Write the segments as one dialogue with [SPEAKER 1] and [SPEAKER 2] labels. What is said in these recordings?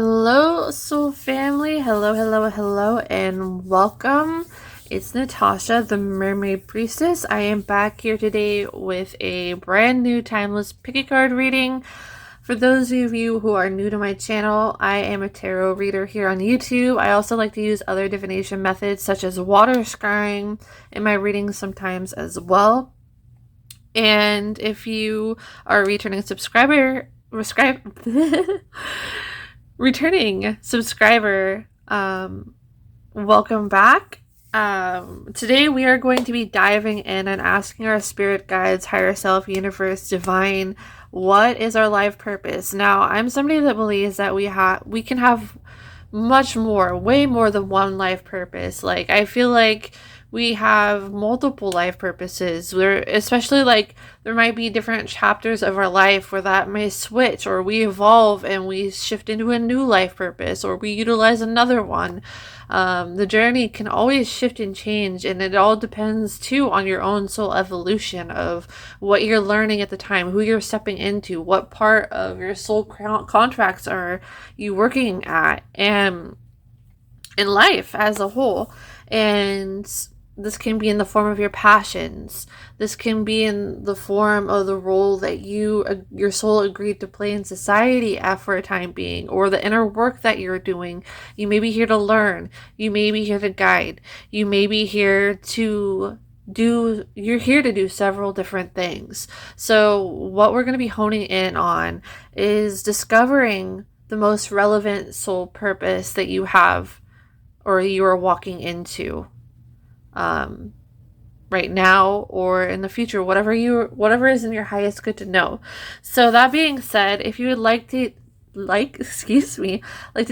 [SPEAKER 1] Hello, soul family. Hello, and welcome. It's Natasha, the Mermaid Priestess. I am back here today with a brand new timeless pick a card reading. For those of you who are new to my channel, I am a tarot reader here on YouTube. I also like to use other divination methods such as water scrying in my readings sometimes as well. And if you are a returning subscriber, returning subscriber, welcome back. Today we are going to be diving in and asking our spirit guides, higher self, universe, divine, what is our life purpose? Now, I'm somebody that believes that we can have much more, way more than one life purpose. Like, I feel like we have multiple life purposes, where especially like there might be different chapters of our life where that may switch, or we evolve and we shift into a new life purpose, or we utilize another one. The journey can always shift and change, and it all depends too on your own soul evolution of what you're learning at the time, who you're stepping into, what part of your soul contracts are you working at, and in life as a whole. And this can be in the form of your passions. This can be in the form of the role that your soul agreed to play in society for a time being, or the inner work that you're doing. You may be here to learn. You may be here to guide. You may be here to you're here to do several different things. So what we're going to be honing in on is discovering the most relevant soul purpose that you have, or you are walking into right now or in the future, whatever is in your highest good to know. So that being said, if you would like to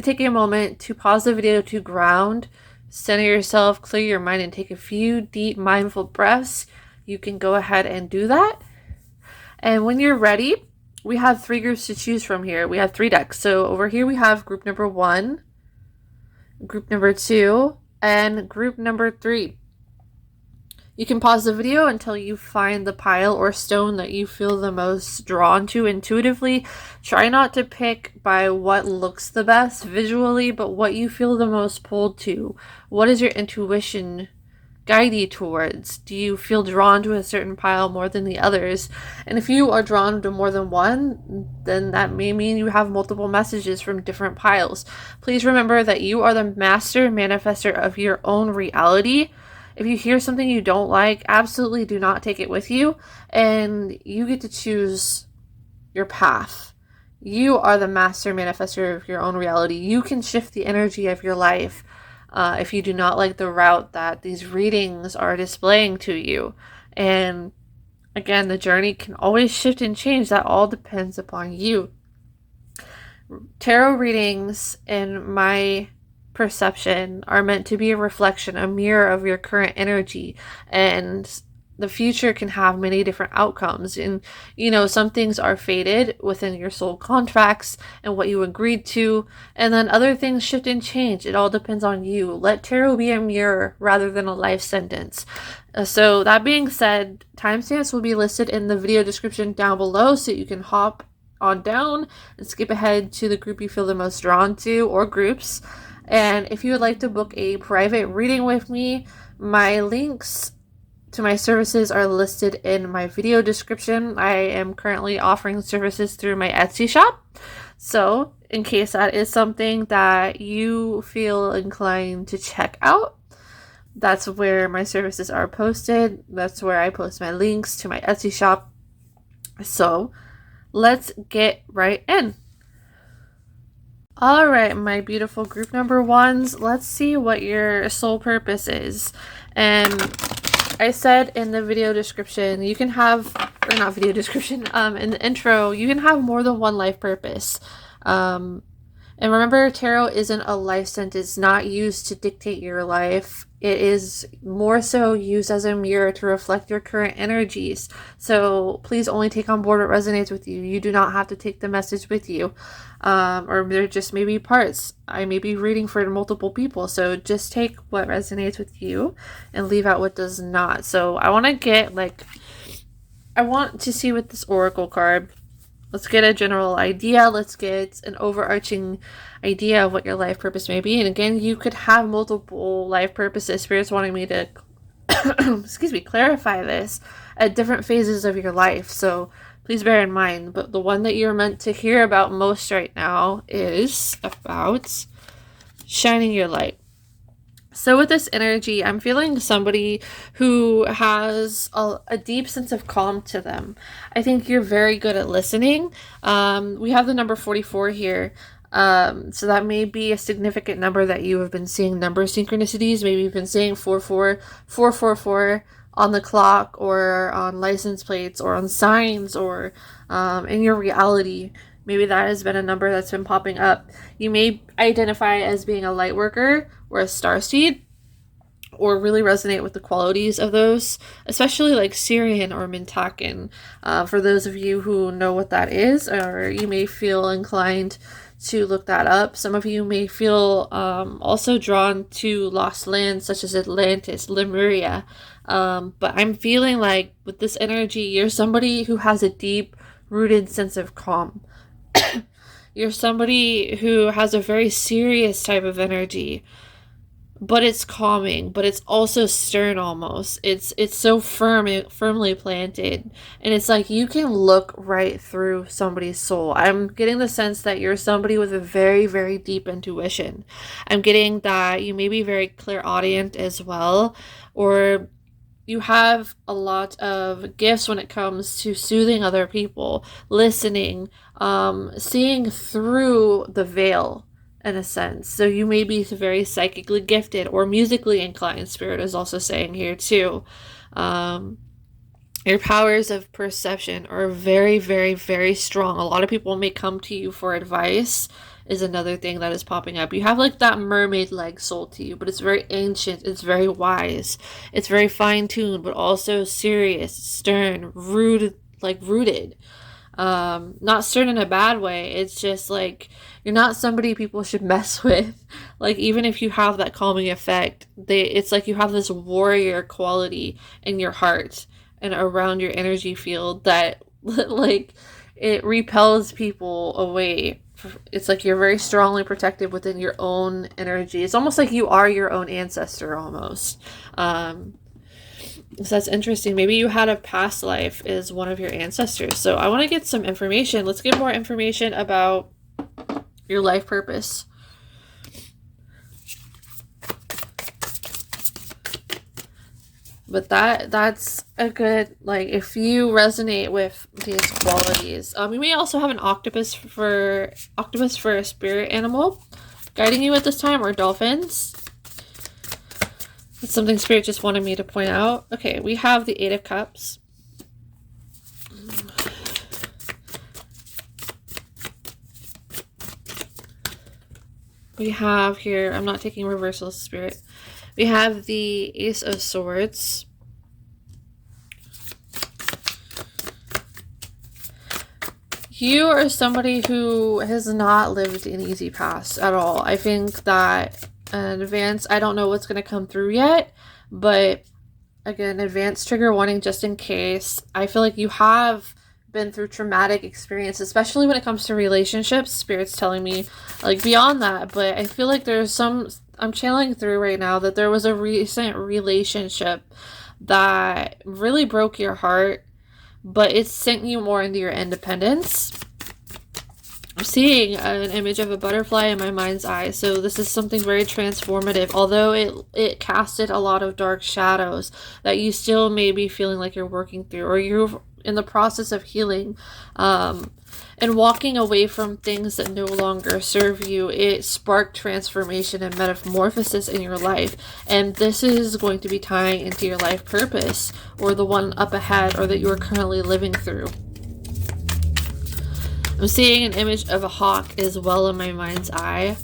[SPEAKER 1] take a moment to pause the video, to ground, center yourself, clear your mind, and take a few deep mindful breaths, you can go ahead and do that. And when you're ready, we have 3 groups to choose from here. We have 3 decks. So over here we have group number 1, group number 2, and group number 3. You can pause the video until you find the pile or stone that you feel the most drawn to intuitively. Try not to pick by what looks the best visually, but what you feel the most pulled to. What does your intuition guide you towards? Do you feel drawn to a certain pile more than the others? And if you are drawn to more than one, then that may mean you have multiple messages from different piles. Please remember that you are the master manifester of your own reality. If you hear something you don't like, absolutely do not take it with you, and you get to choose your path. You are the master manifester of your own reality. You can shift the energy of your life if you do not like the route that these readings are displaying to you. And again, the journey can always shift and change. That all depends upon you. Tarot readings, in my perception, are meant to be a reflection, a mirror of your current energy, and the future can have many different outcomes. And some things are fated within your soul contracts and what you agreed to, and then other things shift and change. It all depends on you. Let tarot be a mirror rather than a life sentence. So that being said, timestamps will be listed in the video description down below, so you can hop on down and skip ahead to the group you feel the most drawn to, or groups. And if you would like to book a private reading with me, my links to my services are listed in my video description. I am currently offering services through my Etsy shop. So in case that is something that you feel inclined to check out, that's where my services are posted. That's where I post my links to my Etsy shop. So let's get right in. All right, my beautiful group number 1s, let's see what your soul purpose is. And I said in the video description, you can have, or not video description, in the intro, you can have more than one life purpose. And remember, tarot isn't a life sentence, not used to dictate your life. It is more so used as a mirror to reflect your current energies. So please only take on board what resonates with you. You do not have to take the message with you. Or there just may be parts. I may be reading for multiple people. So just take what resonates with you and leave out what does not. So I want to see with this oracle card. Let's get a general idea. Let's get an overarching idea of what your life purpose may be. And again, you could have multiple life purposes. Spirit's wanting me to, excuse me, clarify this at different phases of your life. So please bear in mind. But the one that you're meant to hear about most right now is about shining your light. So with this energy, I'm feeling somebody who has a deep sense of calm to them. I think you're very good at listening. We have the number 44 here. So that may be a significant number that you have been seeing number synchronicities. Maybe you've been seeing 44444 on the clock or on license plates or on signs or in your reality. Maybe that has been a number that's been popping up. You may identify as being a light worker or a starseed, or really resonate with the qualities of those, especially like Sirian or Mintakan. For those of you who know what that is, or you may feel inclined to look that up. Some of you may feel also drawn to lost lands such as Atlantis, Lemuria. But I'm feeling like with this energy, you're somebody who has a deep rooted sense of calm. You're somebody who has a very serious type of energy, but it's calming, but it's also stern almost. It's so firmly planted, and it's like you can look right through somebody's soul. I'm getting the sense that you're somebody with a very, very deep intuition. I'm getting that you may be very clairaudient as well, or you have a lot of gifts when it comes to soothing other people, listening, seeing through the veil in a sense. So you may be very psychically gifted or musically inclined. Spirit is also saying here too. Your powers of perception are very, very, very strong. A lot of people may come to you for advice is another thing that is popping up. You have like that mermaid-like soul to you, but it's very ancient, it's very wise, it's very fine-tuned, but also serious, stern, rooted. Not stern in a bad way. It's just like you're not somebody people should mess with. Like even if you have that calming effect, it's like you have this warrior quality in your heart and around your energy field that like it repels people away. It's like you're very strongly protected within your own energy. It's almost like you are your own ancestor almost. So that's interesting. Maybe you had a past life as one of your ancestors. So I want to get some information. Let's get more information about your life purpose. But that's a good, like, if you resonate with these qualities. You may also have an octopus for a spirit animal guiding you at this time, or dolphins. It's something Spirit just wanted me to point out. Okay, we have the 8 of Cups. We have here, I'm not taking reversals, Spirit. We have the Ace of Swords. You are somebody who has not lived an easy past at all. I think that in advance, I don't know what's going to come through yet, but again, advanced trigger warning just in case. I feel like you have been through traumatic experience, especially when it comes to relationships. Spirit's telling me like beyond that, but I feel like there's I'm channeling through right now that there was a recent relationship that really broke your heart, but it sent you more into your independence. I'm seeing an image of a butterfly in my mind's eye, so this is something very transformative. Although it casted a lot of dark shadows that you still may be feeling like you're working through, or you're in the process of healing, and walking away from things that no longer serve you. It sparked transformation and metamorphosis in your life, and this is going to be tying into your life purpose, or the one up ahead, or that you are currently living through. I'm seeing an image of a hawk as well in my mind's eye,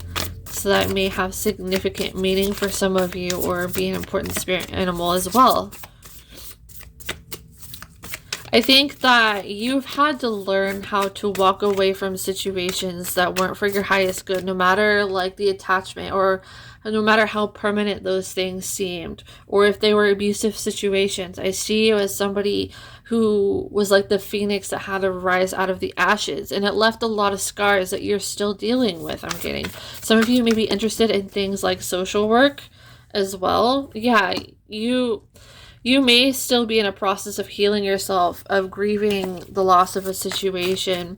[SPEAKER 1] so that may have significant meaning for some of you, or be an important spirit animal as well. I think that you've had to learn how to walk away from situations that weren't for your highest good, no matter like the attachment or no matter how permanent those things seemed, or if they were abusive situations. I see you as somebody who was like the phoenix that had to rise out of the ashes, and it left a lot of scars that you're still dealing with. I'm getting some of you may be interested in things like social work as well. Yeah, you may still be in a process of healing yourself, of grieving the loss of a situation.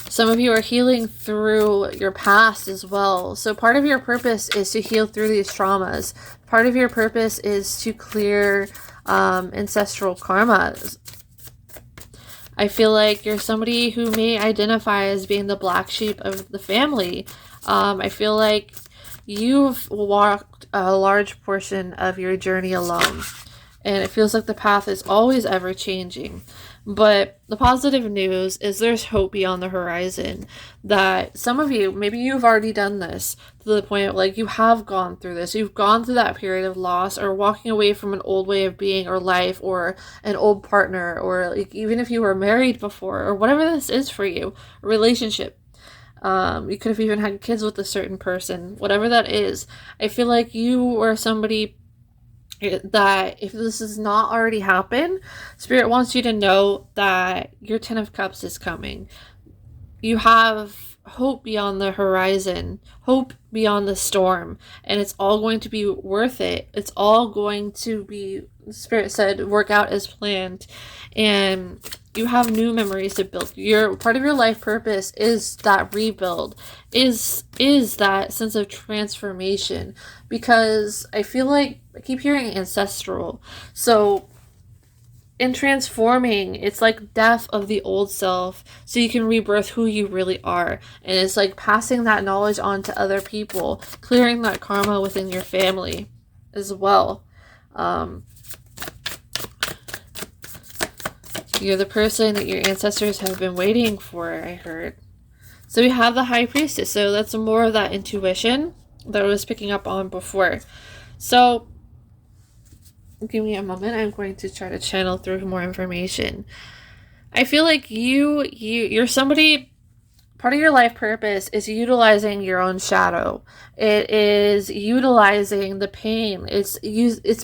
[SPEAKER 1] Some of you are healing through your past as well. So part of your purpose is to heal through these traumas. Part of your purpose is to clear ancestral karmas. I feel like you're somebody who may identify as being the black sheep of the family. I feel like you've walked a large portion of your journey alone, and it feels like the path is always ever changing. But the positive news is there's hope beyond the horizon. That some of you, maybe you've already done this to the point of like you have gone through this. You've gone through that period of loss or walking away from an old way of being or life or an old partner, or like even if you were married before or whatever this is for you, a relationship. You could have even had kids with a certain person, whatever that is. I feel like you are somebody that if this has not already happened, Spirit wants you to know that your 10 of Cups is coming. You have hope beyond the horizon, hope beyond the storm, and it's all going to be worth it. It's all going to be, Spirit said, work out as planned, and you have new memories to build. Your part of your life purpose is that rebuild, is that sense of transformation, because I feel like I keep hearing ancestral. So in transforming, it's like death of the old self so you can rebirth who you really are. And it's like passing that knowledge on to other people, clearing that karma within your family as well. You're the person that your ancestors have been waiting for, I heard. So we have the High Priestess. So that's more of that intuition that I was picking up on before. So give me a moment. I'm going to try to channel through more information. I feel like you're somebody, part of your life purpose is utilizing your own shadow. It is utilizing the pain. It's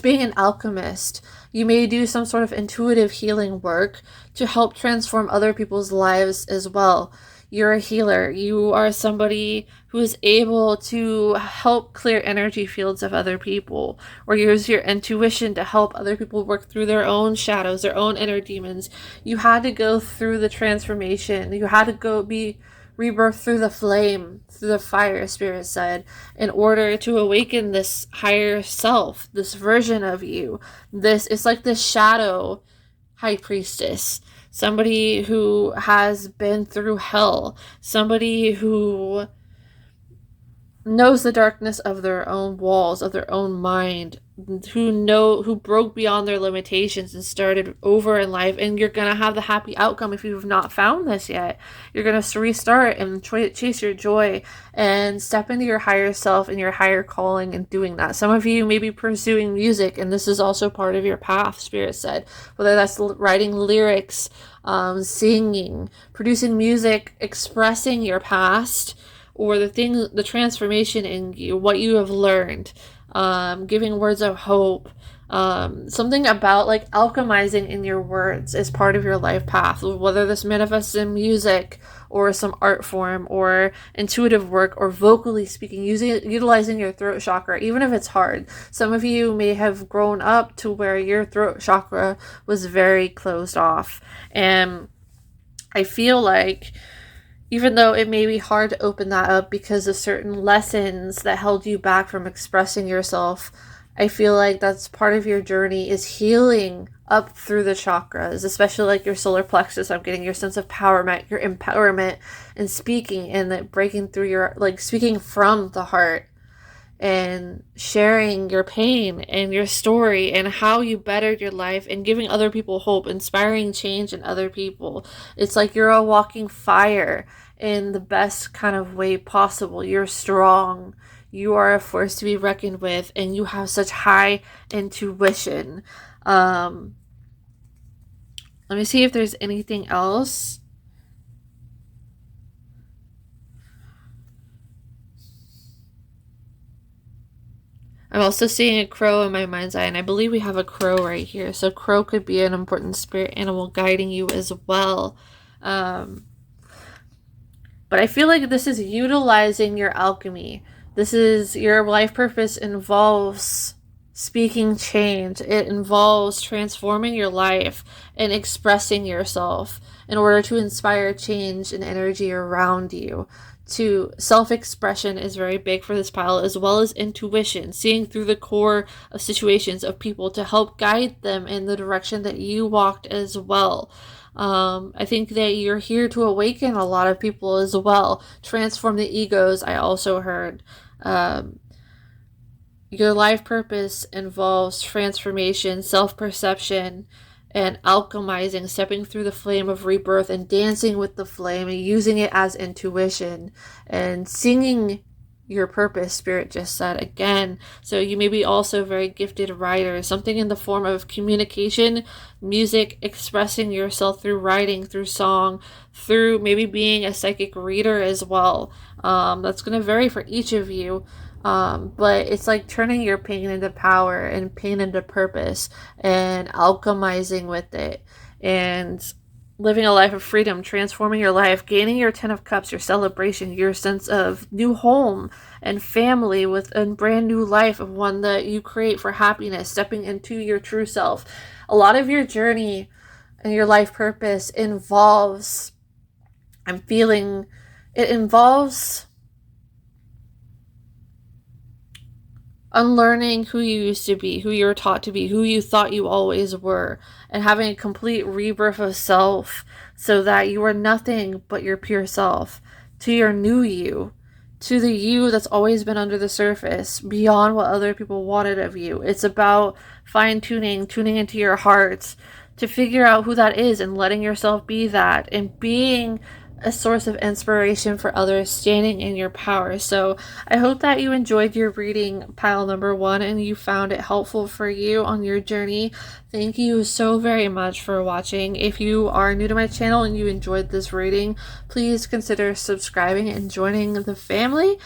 [SPEAKER 1] being an alchemist. You may do some sort of intuitive healing work to help transform other people's lives as well. You're a healer. You are somebody who is able to help clear energy fields of other people, or use your intuition to help other people work through their own shadows, their own inner demons. You had to go through the transformation. You had to go be rebirth through the flame, through the fire, Spirit said, in order to awaken this higher self, this version of you. It's like this shadow High Priestess, somebody who has been through hell, somebody who knows the darkness of their own walls, of their own mind, who broke beyond their limitations and started over in life. And you're gonna have the happy outcome if you've not found this yet. You're gonna restart and chase your joy and step into your higher self and your higher calling and doing that. Some of you may be pursuing music, and this is also part of your path, Spirit said, whether that's writing lyrics, singing, producing music, expressing your past, or the transformation in you, what you have learned, giving words of hope, something about like alchemizing in your words is part of your life path, whether this manifests in music or some art form or intuitive work or vocally speaking, utilizing your throat chakra, even if it's hard. Some of you may have grown up to where your throat chakra was very closed off, and I feel like even though it may be hard to open that up because of certain lessons that held you back from expressing yourself, I feel like that's part of your journey, is healing up through the chakras, especially like your solar plexus. I'm getting your sense of your empowerment, and speaking and breaking through your, like speaking from the heart and sharing your pain and your story and how you bettered your life and giving other people hope, inspiring change in other people. It's like you're a walking fire in the best kind of way possible. You're strong. You are a force to be reckoned with, and you have such high intuition. Let me see if there's anything else. I'm also seeing a crow in my mind's eye, and I believe we have a crow right here. So crow could be an important spirit animal guiding you as well. But I feel like this is utilizing your alchemy. This is your life purpose involves speaking change. It involves transforming your life and expressing yourself in order to inspire change and energy around you. To self-expression is very big for this pile, as well as intuition, seeing through the core of situations of people to help guide them in the direction that you walked as well. I think that you're here to awaken a lot of people as well, transform the egos. I also heard your life purpose involves transformation, self-perception, and alchemizing, stepping through the flame of rebirth and dancing with the flame and using it as intuition and singing your purpose, Spirit just said again. So you may be also a very gifted writer, something in the form of communication, music, expressing yourself through writing, through song, through maybe being a psychic reader as well. That's going to vary for each of you. But it's like turning your pain into power and pain into purpose and alchemizing with it and living a life of freedom, transforming your life, gaining your 10 of Cups, your celebration, your sense of new home and family with a brand new life of one that you create for happiness, stepping into your true self. A lot of your journey and your life purpose involves, unlearning who you used to be, who you were taught to be, who you thought you always were, and having a complete rebirth of self so that you are nothing but your pure self, to your new you, to the you that's always been under the surface, beyond what other people wanted of you. It's about fine-tuning, tuning into your heart to figure out who that is and letting yourself be that and being a source of inspiration for others, standing in your power. So I hope that you enjoyed your reading, pile number 1, and you found it helpful for you on your journey. Thank you so very much for watching. If you are new to my channel and you enjoyed this reading, please consider subscribing and joining the family.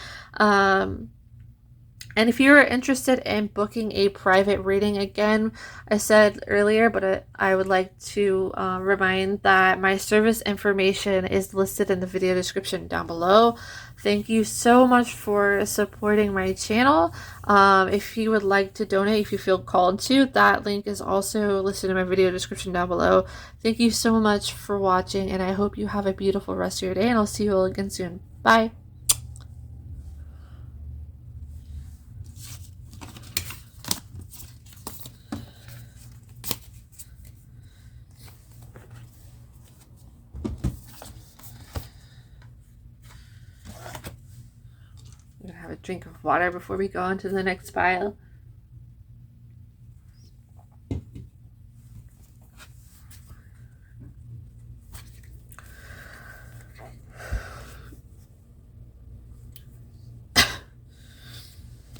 [SPEAKER 1] And if you're interested in booking a private reading, again, I said earlier, but I would like to remind that my service information is listed in the video description down below. Thank you so much for supporting my channel. If you would like to donate, if you feel called to, that link is also listed in my video description down below. Thank you so much for watching, and I hope you have a beautiful rest of your day, and I'll see you all again soon. Bye. I'm gonna have a drink of water before we go on to the next pile.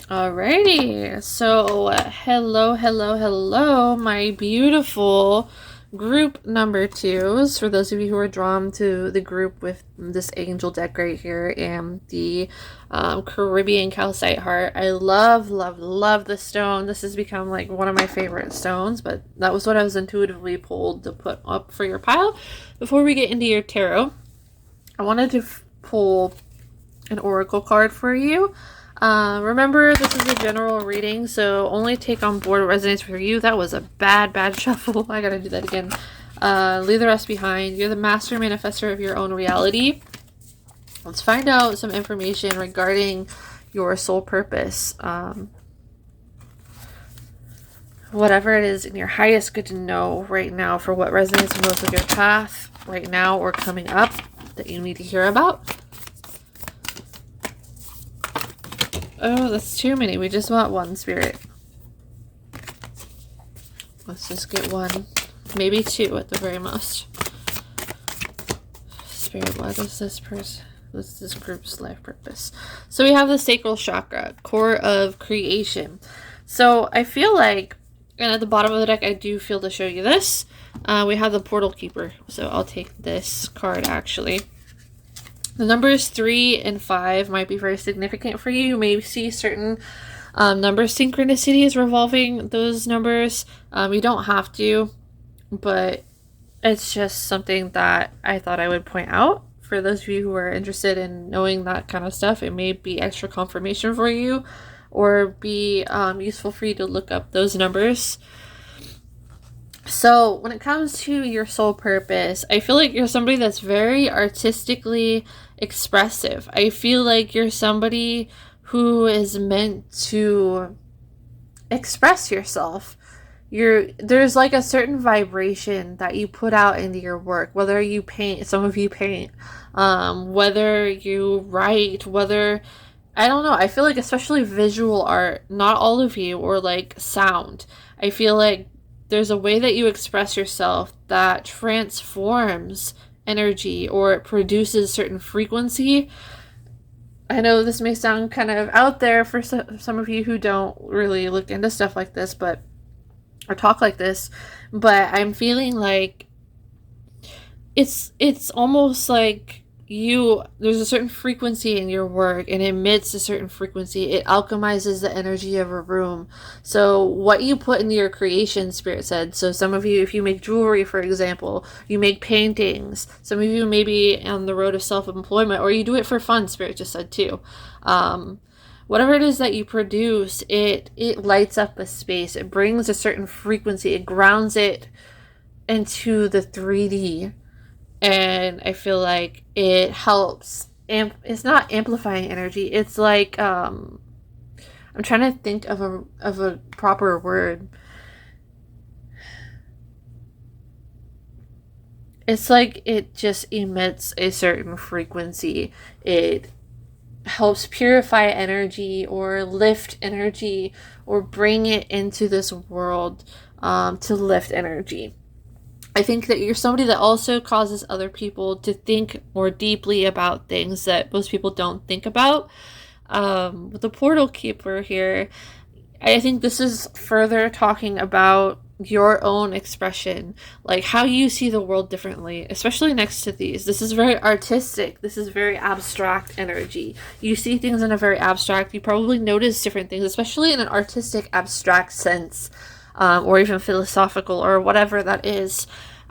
[SPEAKER 1] Alrighty, so hello, my beautiful group number 2s. For those of you who are drawn to the group with this angel deck right here and the Caribbean calcite heart, I love this stone. This has become like one of my favorite stones, but that was what I was intuitively pulled to put up for your pile. Before we get into your tarot, I wanted to pull an oracle card for you. Remember, this is a general reading, so only take on board what resonates for you. That was a bad shuffle. I gotta do that again. Leave the rest behind. You're the master manifester of your own reality. Let's find out some information regarding your soul purpose. Whatever it is in your highest good to know right now for what resonates most with your path right now or coming up that you need to hear about. Oh, that's too many. We just want one, Spirit. Let's just get one. Maybe 2 at the very most. Spirit, what is this person? This group's life purpose. So we have the sacral chakra, core of creation. So I feel like, and at the bottom of the deck, I do feel to show you this. We have the portal keeper. So I'll take this card actually. The numbers 3 and 5 might be very significant for you. You may see certain number synchronicities revolving those numbers. You don't have to, but it's just something that I thought I would point out. For those of you who are interested in knowing that kind of stuff, it may be extra confirmation for you or be useful for you to look up those numbers. So when it comes to your soul purpose, I feel like you're somebody that's very artistically expressive. I feel like you're somebody who is meant to express yourself. There's like a certain vibration that you put out into your work, whether you paint, some of you paint, whether you write, whether, I don't know, I feel like especially visual art, not all of you, or like sound, I feel like there's a way that you express yourself that transforms energy or it produces certain frequency. I know this may sound kind of out there for some of you who don't really look into stuff like this, or talk like this, but I'm feeling like it's almost like there's a certain frequency in your work and it emits a certain frequency. It alchemizes the energy of a room. So what you put into your creation, Spirit said. So some of you, if you make jewelry, for example, you make paintings. Some of you may be on the road of self-employment, or you do it for fun, Spirit just said too. Whatever it is that you produce, it lights up a space. It brings a certain frequency. It grounds it into the 3D. And I feel like it helps. It's not amplifying energy. It's like, I'm trying to think of a proper word. It's like it just emits a certain frequency. It helps purify energy or lift energy or bring it into this world to lift energy. I think that you're somebody that also causes other people to think more deeply about things that most people don't think about. With the portal keeper here, I think this is further talking about your own expression, like how you see the world differently, especially next to these. This is very artistic. This is very abstract energy. You see things in a very abstract, you probably notice different things, especially in an artistic abstract sense, or even philosophical or whatever that is.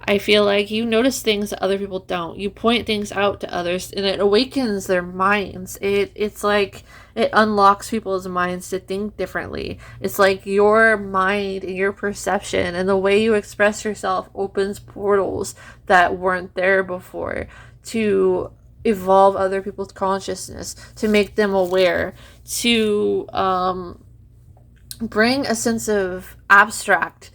[SPEAKER 1] I feel like you notice things that other people don't. You point things out to others and it awakens their minds. It's like it unlocks people's minds to think differently. It's like your mind and your perception and the way you express yourself opens portals that weren't there before to evolve other people's consciousness, to make them aware, to bring a sense of abstract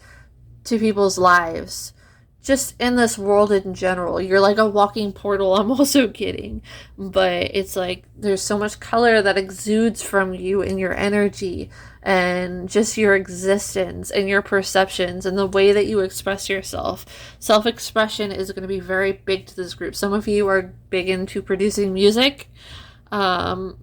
[SPEAKER 1] to people's lives. Just in this world in general, you're like a walking portal. I'm also kidding, but it's like there's so much color that exudes from you and your energy and just your existence and your perceptions and the way that you express yourself. Self-expression is going to be very big to this group. Some of you are big into producing music, and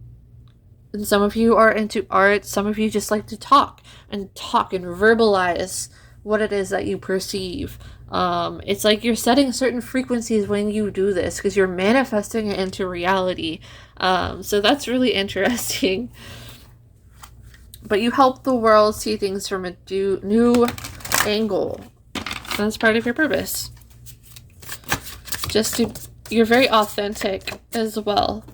[SPEAKER 1] some of you are into art. Some of you just like to talk and verbalize what it is that you perceive. It's like you're setting certain frequencies when you do this because you're manifesting it into reality. So that's really interesting. But you help the world see things from a new angle. That's part of your purpose. You're very authentic as well.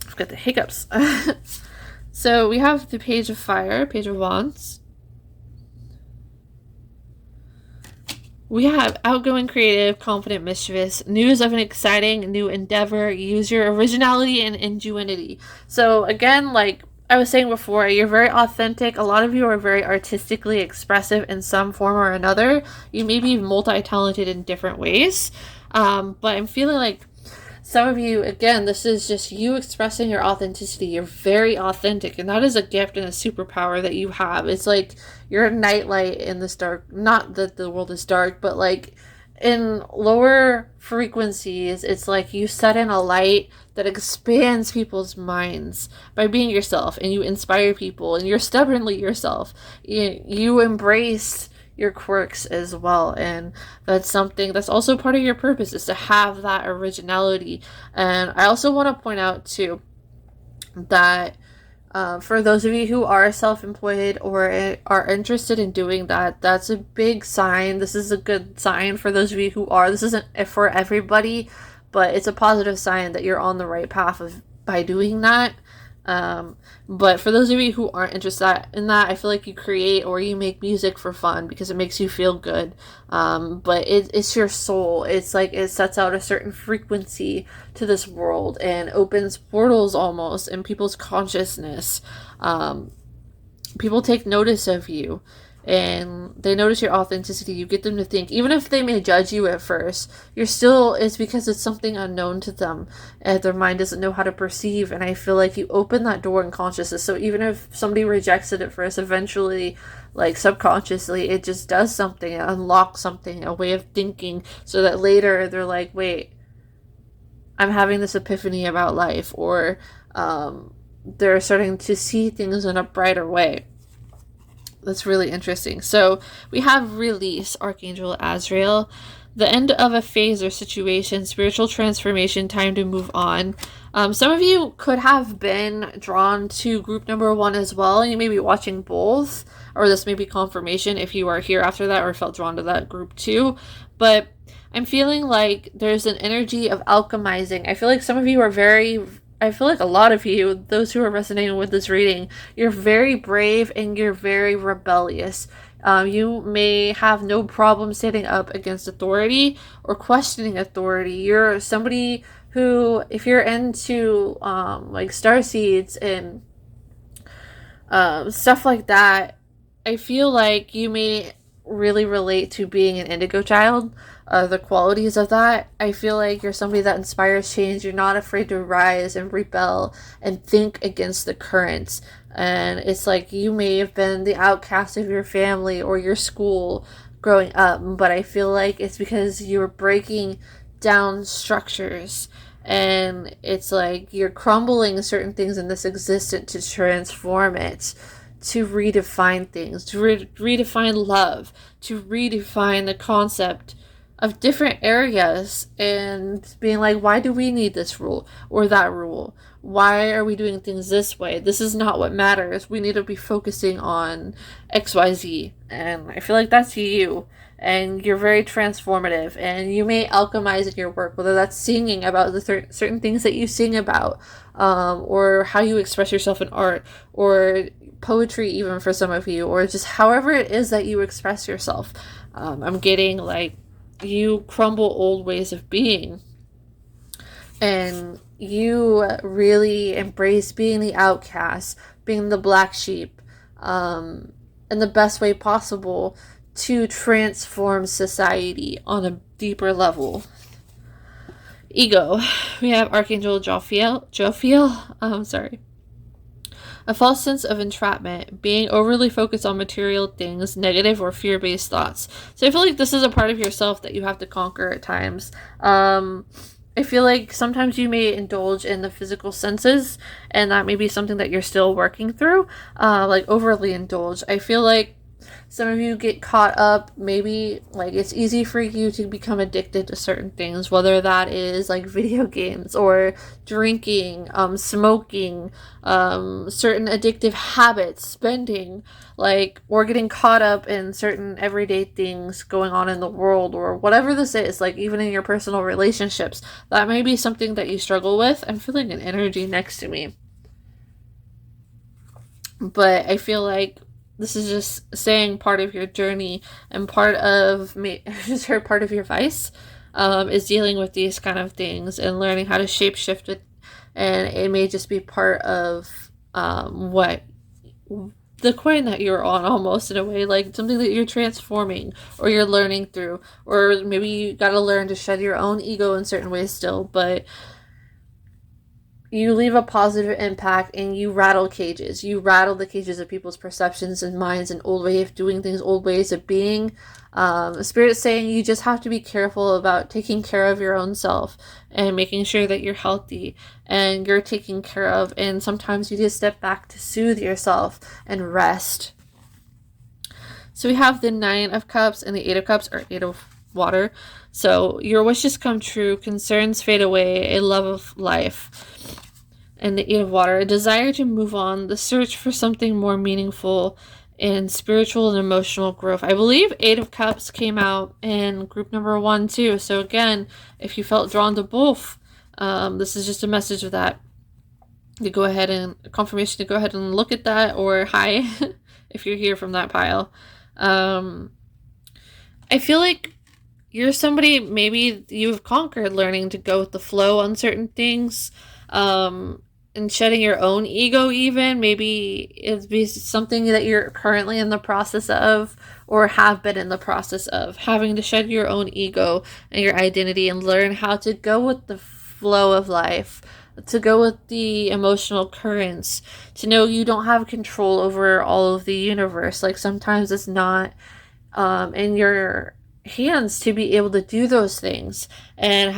[SPEAKER 1] I've got the hiccups. So we have the Page of Fire, Page of Wands. We have outgoing, creative, confident, mischievous, news of an exciting new endeavor, use your originality and ingenuity. So again, like I was saying before, you're very authentic. A lot of you are very artistically expressive in some form or another. You may be multi-talented in different ways. But I'm feeling like some of you, again, this is just you expressing your authenticity. You're very authentic, and that is a gift and a superpower that you have. It's like you're a nightlight in this dark, not that the world is dark, but like in lower frequencies, it's like you set in a light that expands people's minds by being yourself, and you inspire people, and you're stubbornly yourself. You embrace your quirks as well, and that's something that's also part of your purpose, is to have that originality. And I also want to point out too that for those of you who are self-employed or are interested in doing that, that's a big sign. This is a good sign for those of you who are. This isn't for everybody, but it's a positive sign that you're on the right path by doing that. But for those of you who aren't interested in that, I feel like you create or you make music for fun because it makes you feel good. But it's your soul. It's like it sets out a certain frequency to this world and opens portals almost in people's consciousness. People take notice of you, and they notice your authenticity. You get them to think, even if they may judge you at first, it's because it's something unknown to them and their mind doesn't know how to perceive. And I feel like you open that door in consciousness, so even if somebody rejects it at first, eventually, like subconsciously, it just does something. It unlocks something, a way of thinking, so that later they're like, wait, I'm having this epiphany about life, or they're starting to see things in a brighter way. That's really interesting. So we have release, Archangel Azrael, the end of a phase or situation, spiritual transformation, time to move on. Some of you could have been drawn to group number 1 as well. You may be watching both, or this may be confirmation if you are here after that or felt drawn to that group too. But I'm feeling like there's an energy of alchemizing. I feel like some of you are I feel like a lot of you, those who are resonating with this reading, you're very brave and you're very rebellious. You may have no problem standing up against authority or questioning authority. You're somebody who, if you're into like starseeds and stuff like that, I feel like you may really relate to being an indigo child. The qualities of that. I feel like you're somebody that inspires change. You're not afraid to rise and rebel and think against the currents. And it's like you may have been the outcast of your family or your school growing up, but I feel like it's because you're breaking down structures, and it's like you're crumbling certain things in this existence to transform it, to redefine things, to redefine love, to redefine the concept of different areas, and being like, why do we need this rule or that rule? Why are we doing things this way? This is not what matters. We need to be focusing on XYZ. And I feel like that's you. And you're very transformative. And you may alchemize in your work, whether that's singing about the certain things that you sing about, or how you express yourself in art, or poetry even for some of you, or just however it is that you express yourself. I'm getting like you crumble old ways of being, and you really embrace being the outcast, being the black sheep, in the best way possible to transform society on a deeper level. Ego, we have Archangel Jophiel, sorry. A false sense of entrapment, being overly focused on material things, negative or fear-based thoughts. So I feel like this is a part of yourself that you have to conquer at times. I feel like sometimes you may indulge in the physical senses, and that may be something that you're still working through, like overly indulge. I feel like some of you get caught up, maybe like it's easy for you to become addicted to certain things, whether that is like video games or drinking, smoking, certain addictive habits, spending, like, or getting caught up in certain everyday things going on in the world, or whatever this is, like even in your personal relationships. That may be something that you struggle with. I'm feeling an energy next to me. But I feel like this is just saying part of your journey, and part of me, just heard part of your vice, is dealing with these kind of things and learning how to shape shift it. And it may just be part of what the coin that you're on, almost in a way, like something that you're transforming or you're learning through, or maybe you got to learn to shed your own ego in certain ways still, but you leave a positive impact and you rattle cages. You rattle the cages of people's perceptions and minds and old way of doing things, old ways of being. Spirit's saying you just have to be careful about taking care of your own self and making sure that you're healthy and you're taken care of. And sometimes you just step back to soothe yourself and rest. So we have the 9 of Cups and the 8 of Cups, or 8 of Water. So your wishes come true, concerns fade away, a love of life. And the 8 of Water, a desire to move on, the search for something more meaningful in spiritual and emotional growth. I believe 8 of Cups came out in group number 1 too. So again, if you felt drawn to both, this is just a message of that. You go ahead and confirmation to go ahead and look at that, or hi if you're here from that pile. I feel like you're somebody, maybe you've conquered learning to go with the flow on certain things, and shedding your own ego even. Maybe it'd be something that you're currently in the process of, or have been in the process of, having to shed your own ego and your identity and learn how to go with the flow of life, to go with the emotional currents, to know you don't have control over all of the universe. Like sometimes it's not in your hands to be able to do those things, and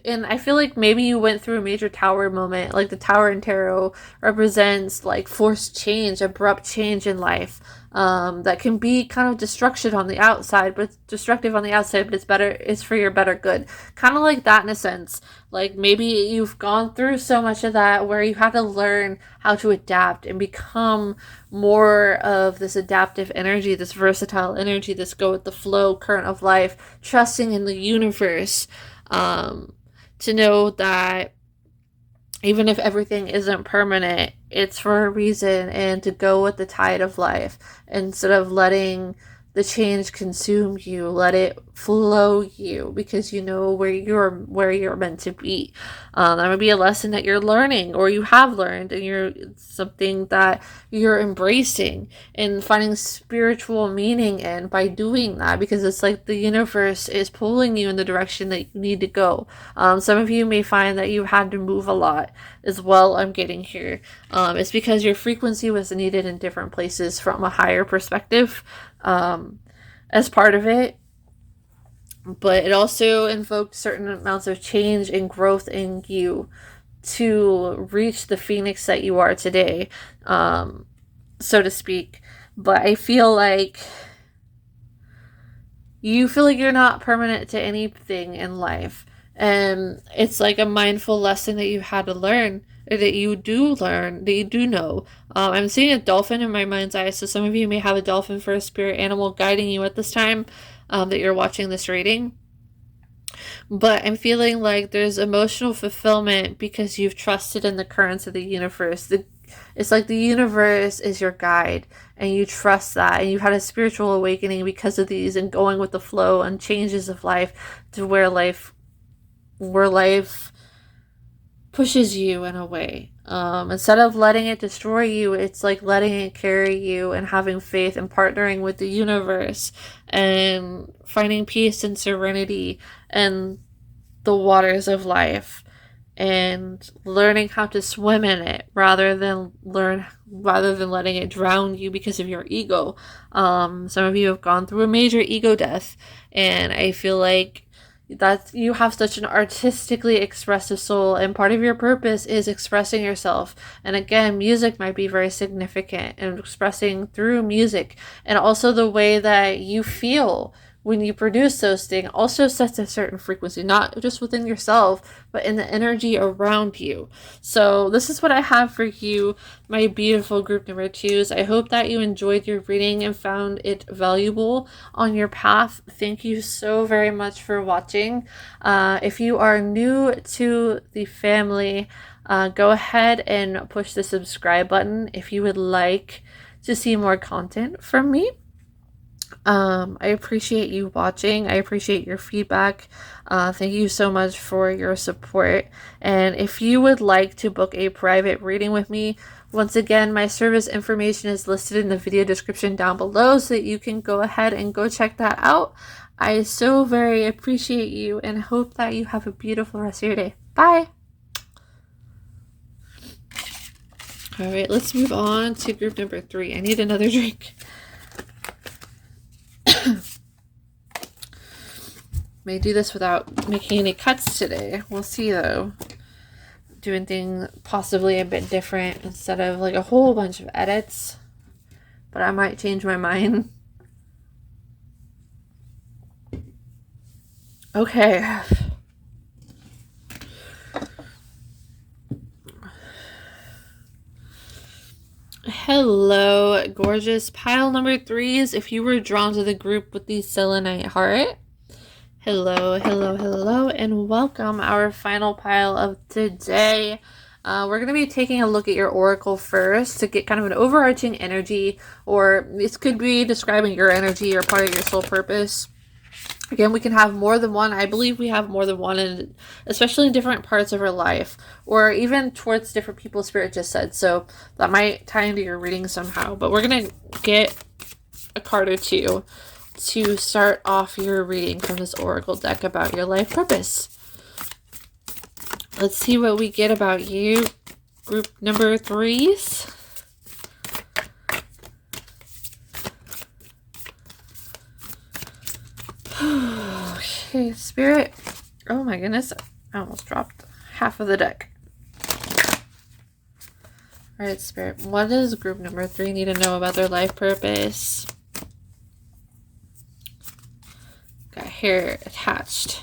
[SPEAKER 1] and I feel like maybe you went through a major tower moment. Like the tower in tarot represents like forced change, abrupt change in life, that can be kind of destructive on the outside, but it's for your better good, kind of like that in a sense. Like maybe you've gone through so much of that where you had to learn how to adapt and become more of this adaptive energy, this versatile energy, this go with the flow current of life, trusting in the universe, to know that even if everything isn't permanent, it's for a reason, and to go with the tide of life instead of letting the change consume you. Let it flow you, because you know where you're meant to be. That might be a lesson that you're learning, or you have learned, and it's something that you're embracing and finding spiritual meaning in by doing that, because it's like the universe is pulling you in the direction that you need to go. Some of you may find that you had to move a lot as well. I'm getting here. It's because your frequency was needed in different places from a higher perspective, as part of it. But it also invoked certain amounts of change and growth in you to reach the phoenix that you are today, so to speak. But I feel like you're not permanent to anything in life, and it's like a mindful lesson that you had to learn, that you do know. I'm seeing a dolphin in my mind's eye, so some of you may have a dolphin for a spirit animal guiding you at this time, that you're watching this reading. But I'm feeling like there's emotional fulfillment because you've trusted in the currents of the universe. It's like the universe is your guide, and you trust that, and you've had a spiritual awakening because of these, and going with the flow and changes of life to where life pushes you in a way. Instead of letting it destroy you, it's like letting it carry you, and having faith and partnering with the universe and finding peace and serenity and the waters of life, and learning how to swim in it rather than letting it drown you because of your ego. Some of you have gone through a major ego death, and I feel like that you have such an artistically expressive soul, and part of your purpose is expressing yourself. And again, music might be very significant, and expressing through music, and also the way that you feel when you produce those things also sets a certain frequency, not just within yourself, but in the energy around you. So this is what I have for you, my beautiful group number 2s. I hope that you enjoyed your reading and found it valuable on your path. Thank you so very much for watching. If you are new to the family, go ahead and push the subscribe button if you would like to see more content from me. I appreciate you watching. I appreciate your feedback. Thank you so much for your support. And if you would like to book a private reading with me, once again, my service information is listed in the video description down below, so that you can go ahead and go check that out. I so very appreciate you, and hope that you have a beautiful rest of your day. Bye! All right, let's move on to group number 3. I need another drink. May do this without making any cuts today. We'll see, though. Doing things possibly a bit different instead of like a whole bunch of edits. But I might change my mind. Okay. Hello, gorgeous pile number 3s. If you were drawn to the group with the selenite heart, hello, hello, hello, and welcome our final pile of today. We're going to be taking a look at your oracle first to get kind of an overarching energy, or this could be describing your energy or part of your soul purpose. Again, we can have more than one. I believe we have more than one, and especially in different parts of our life, or even towards different people, Spirit just said. So that might tie into your reading somehow. But we're going to get a card or two to start off your reading from this oracle deck about your life purpose. Let's see what we get about you, group number 3s. Okay, Spirit. Oh my goodness, I almost dropped half of the deck. Alright, Spirit, what does group number 3 need to know about their life purpose? Got hair attached.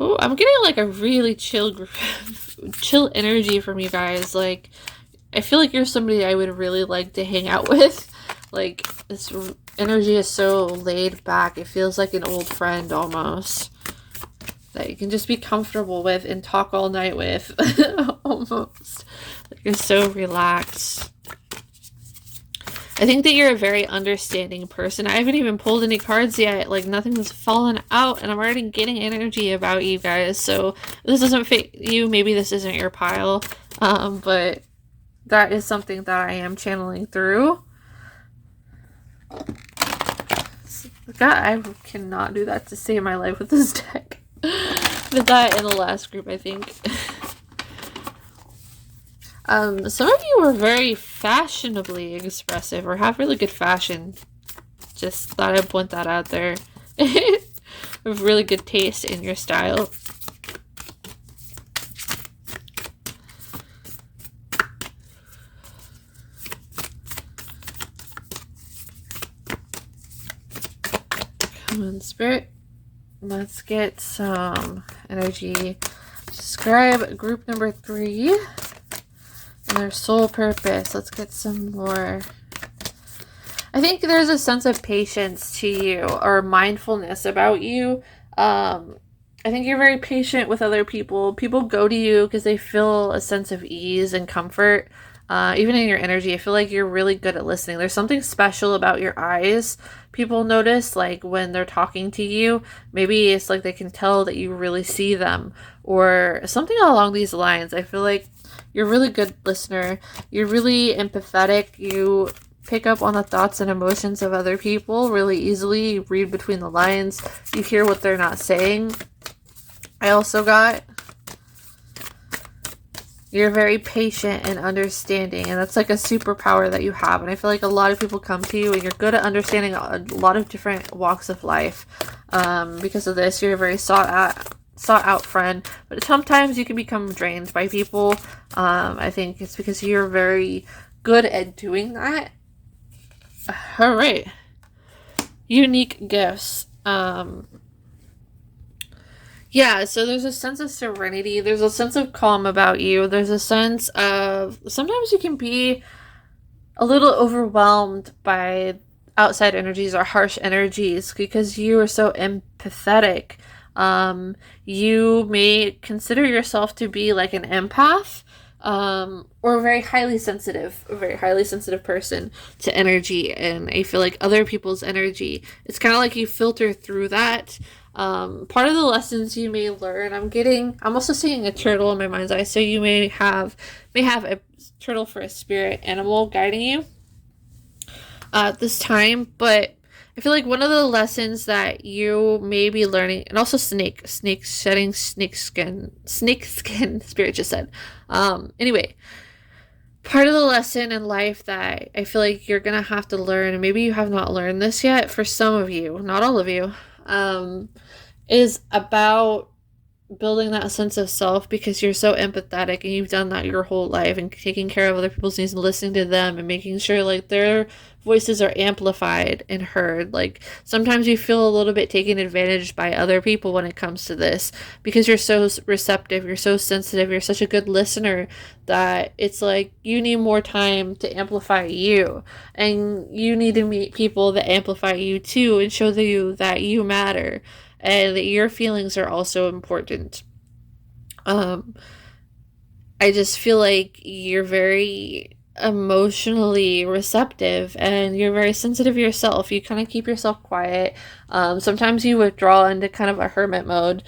[SPEAKER 1] Ooh, I'm getting like a really chill energy from you guys. Like, I feel like you're somebody I would really like to hang out with. Like, this energy is so laid back. It feels like an old friend almost. That you can just be comfortable with and talk all night with. Almost. Like, you're so relaxed. I think that you're a very understanding person. I haven't even pulled any cards yet. Like, nothing's fallen out, and I'm already getting energy about you guys. So, this doesn't fit you. Maybe this isn't your pile. But that is something that I am channeling through. God, I cannot do that to save my life with this deck. Did that in the last group, I think. Some of you are very fashionably expressive or have really good fashion. Just thought I'd point that out there. Have really good taste in your style. Come on, Spirit. Let's get some energy. Describe group number 3 and their soul purpose. Let's get some more. I think there's a sense of patience to you, or mindfulness about you. I think you're very patient with other people. People go to you because they feel a sense of ease and comfort. Even in your energy, I feel like you're really good at listening. There's something special about your eyes. People notice, like, when they're talking to you. Maybe it's like they can tell that you really see them, or something along these lines. I feel like you're a really good listener. You're really empathetic. You pick up on the thoughts and emotions of other people really easily. You read between the lines. You hear what they're not saying. I also got, you're very patient and understanding, and that's like a superpower that you have. And I feel like a lot of people come to you and you're good at understanding a lot of different walks of life. Because of this, you're a very sought out friend, but sometimes you can become drained by people. I think it's because you're very good at doing that. All right. Unique gifts. Yeah, so there's a sense of serenity. There's a sense of calm about you. There's a sense of, sometimes you can be a little overwhelmed by outside energies or harsh energies because you are so empathetic. You may consider yourself to be like an empath, or a very highly sensitive person to energy. And I feel like other people's energy, it's kind of like you filter through that. Part of the lessons you may learn, I'm also seeing a turtle in my mind's eye, so you may have a turtle for a spirit animal guiding you at this time. But I feel like one of the lessons that you may be learning, and also snake shedding snake skin, Spirit just said. Anyway, part of the lesson in life that I feel like you're going to have to learn, and maybe you have not learned this yet for some of you, not all of you, is about building that sense of self, because you're so empathetic and you've done that your whole life, and taking care of other people's needs and listening to them and making sure like their voices are amplified and heard. Like sometimes you feel a little bit taken advantage by other people when it comes to this, because you're so receptive, you're so sensitive, you're such a good listener, that it's like you need more time to amplify you, and you need to meet people that amplify you too and show you that you matter and that your feelings are also important. I just feel like you're very emotionally receptive and you're very sensitive yourself. You kind of keep yourself quiet. Sometimes you withdraw into kind of a hermit mode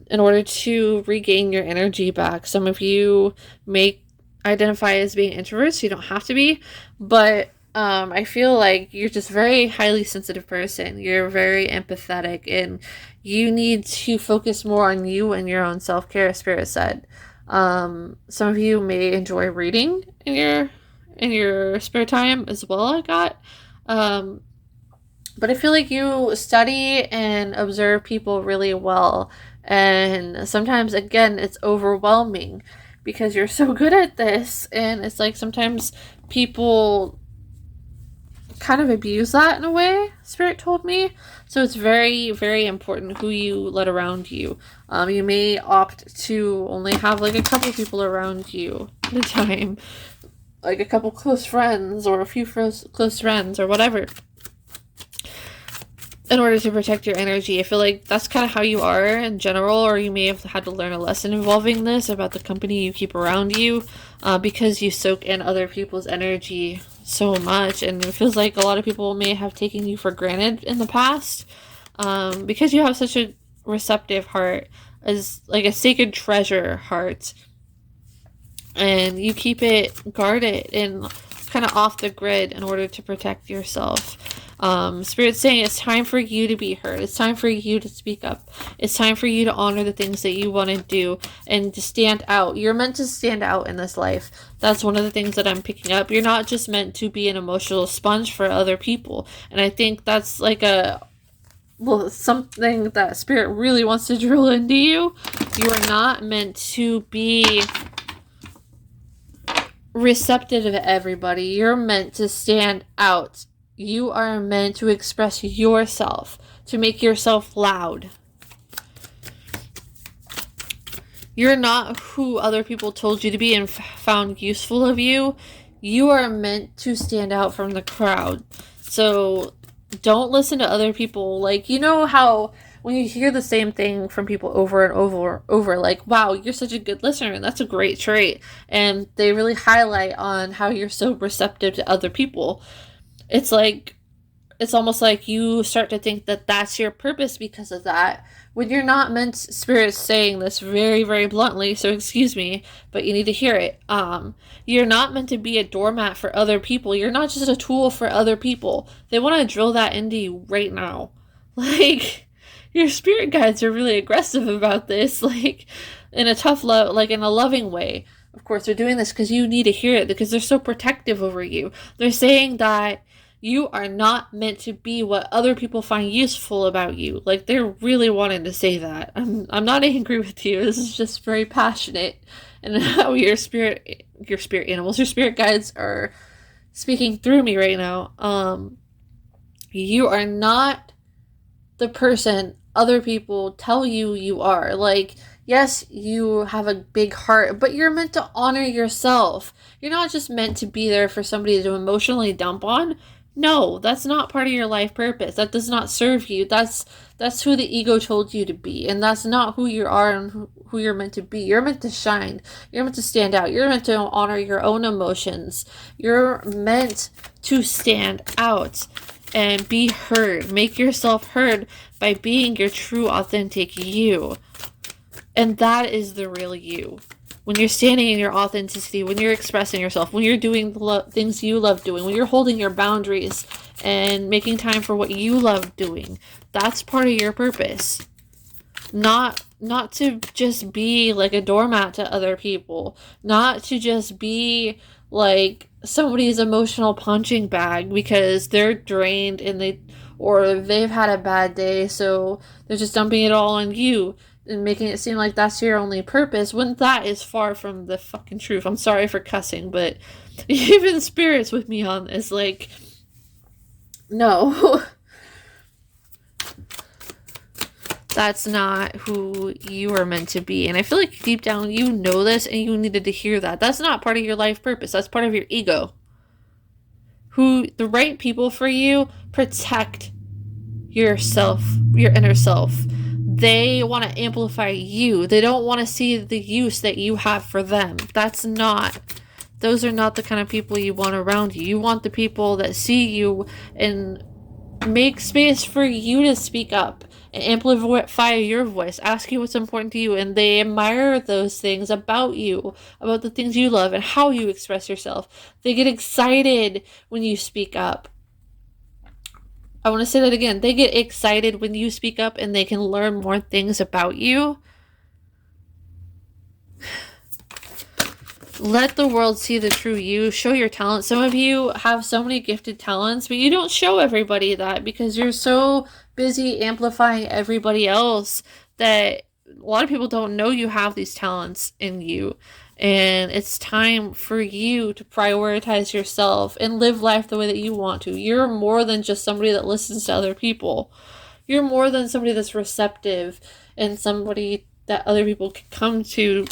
[SPEAKER 1] in order to regain your energy back. Some of you may identify as being introverts. You don't have to be, but I feel like you're just very highly sensitive person. You're very empathetic, and you need to focus more on you and your own self-care, Spirit said. Some of you may enjoy reading in your spare time as well, I got. But I feel like you study and observe people really well. And sometimes, again, it's overwhelming because you're so good at this. And it's like sometimes people kind of abuse that in a way, Spirit told me. So it's very, very important who you let around you. You may opt to only have like a couple people around you at a time, like a couple close friends or a few close friends or whatever, in order to protect your energy. I feel like that's kind of how you are in general, or you may have had to learn a lesson involving this about the company you keep around you, because you soak in other people's energy so much, and it feels like a lot of people may have taken you for granted in the past, because you have such a receptive heart, as like a sacred treasure heart, and you keep it guarded and kind of off the grid in order to protect yourself. Spirit's saying it's time for you to be heard. It's time for you to speak up. It's time for you to honor the things that you want to do and to stand out. You're meant to stand out in this life. That's one of the things that I'm picking up. You're not just meant to be an emotional sponge for other people. And I think that's like something that Spirit really wants to drill into you. You are not meant to be receptive to everybody. You're meant to stand out. You are meant to express yourself, to make yourself loud. You're not who other people told you to be and found useful of you. You are meant to stand out from the crowd. So don't listen to other people. Like, you know how when you hear the same thing from people over and over, like, wow, you're such a good listener, and that's a great trait. And they really highlight on how you're so receptive to other people. It's like, it's almost like you start to think that that's your purpose because of that, when you're not meant. Spirit's saying this very, very bluntly, so excuse me, but you need to hear it. You're not meant to be a doormat for other people. You're not just a tool for other people. They want to drill that into you right now. Like, your spirit guides are really aggressive about this, like, in a tough love, like in a loving way. Of course, they're doing this because you need to hear it, because they're so protective over you. They're saying that you are not meant to be what other people find useful about you. Like, they're really wanting to say that. I'm not angry with you. This is just very passionate, and how your spirit animals, your spirit guides are speaking through me right now. You are not the person other people tell you you are. Like, yes, you have a big heart, but you're meant to honor yourself. You're not just meant to be there for somebody to emotionally dump on. No, that's not part of your life purpose. That does not serve you. That's who the ego told you to be, and that's not who you are and who you're meant to be. You're meant to shine. You're meant to stand out. You're meant to honor your own emotions. You're meant to stand out and be heard. Make yourself heard by being your true, authentic you. And that is the real you. When you're standing in your authenticity, when you're expressing yourself, when you're doing the things you love doing, when you're holding your boundaries and making time for what you love doing, that's part of your purpose. Not to just be like a doormat to other people, not to just be like somebody's emotional punching bag because they're drained and they've had a bad day, so they're just dumping it all on you and making it seem like that's your only purpose, when that is far from the fucking truth. I'm sorry for cussing, but even Spirit's with me on this. Like, no. That's not who you are meant to be. And I feel like deep down you know this and you needed to hear that. That's not part of your life purpose. That's part of your ego. The right people for you protect yourself, your inner self. They want to amplify you. They don't want to see the use that you have for them. Those are not the kind of people you want around you. You want the people that see you and make space for you to speak up and amplify your voice, ask you what's important to you, and they admire those things about you, about the things you love and how you express yourself. They get excited when you speak up. I want to say that again. They get excited when you speak up and they can learn more things about you. Let the world see the true you. Show your talent. Some of you have so many gifted talents, but you don't show everybody that because you're so busy amplifying everybody else that a lot of people don't know you have these talents in you. And it's time for you to prioritize yourself and live life the way that you want to. You're more than just somebody that listens to other people. You're more than somebody that's receptive and somebody that other people can come to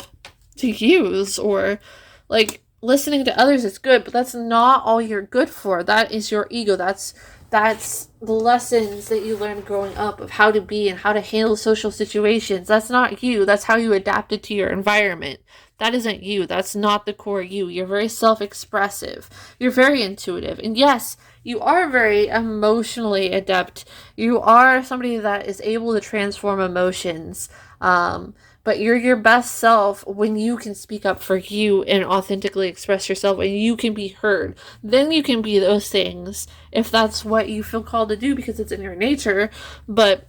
[SPEAKER 1] use. Or like, listening to others is good, but that's not all you're good for. That is your ego. That's the lessons that you learned growing up of how to be and how to handle social situations. That's not you. That's how you adapted to your environment. That isn't you. That's not the core you. You're very self-expressive. You're very intuitive. And yes, you are very emotionally adept. You are somebody that is able to transform emotions. But you're your best self when you can speak up for you and authentically express yourself and you can be heard. Then you can be those things if that's what you feel called to do because it's in your nature. But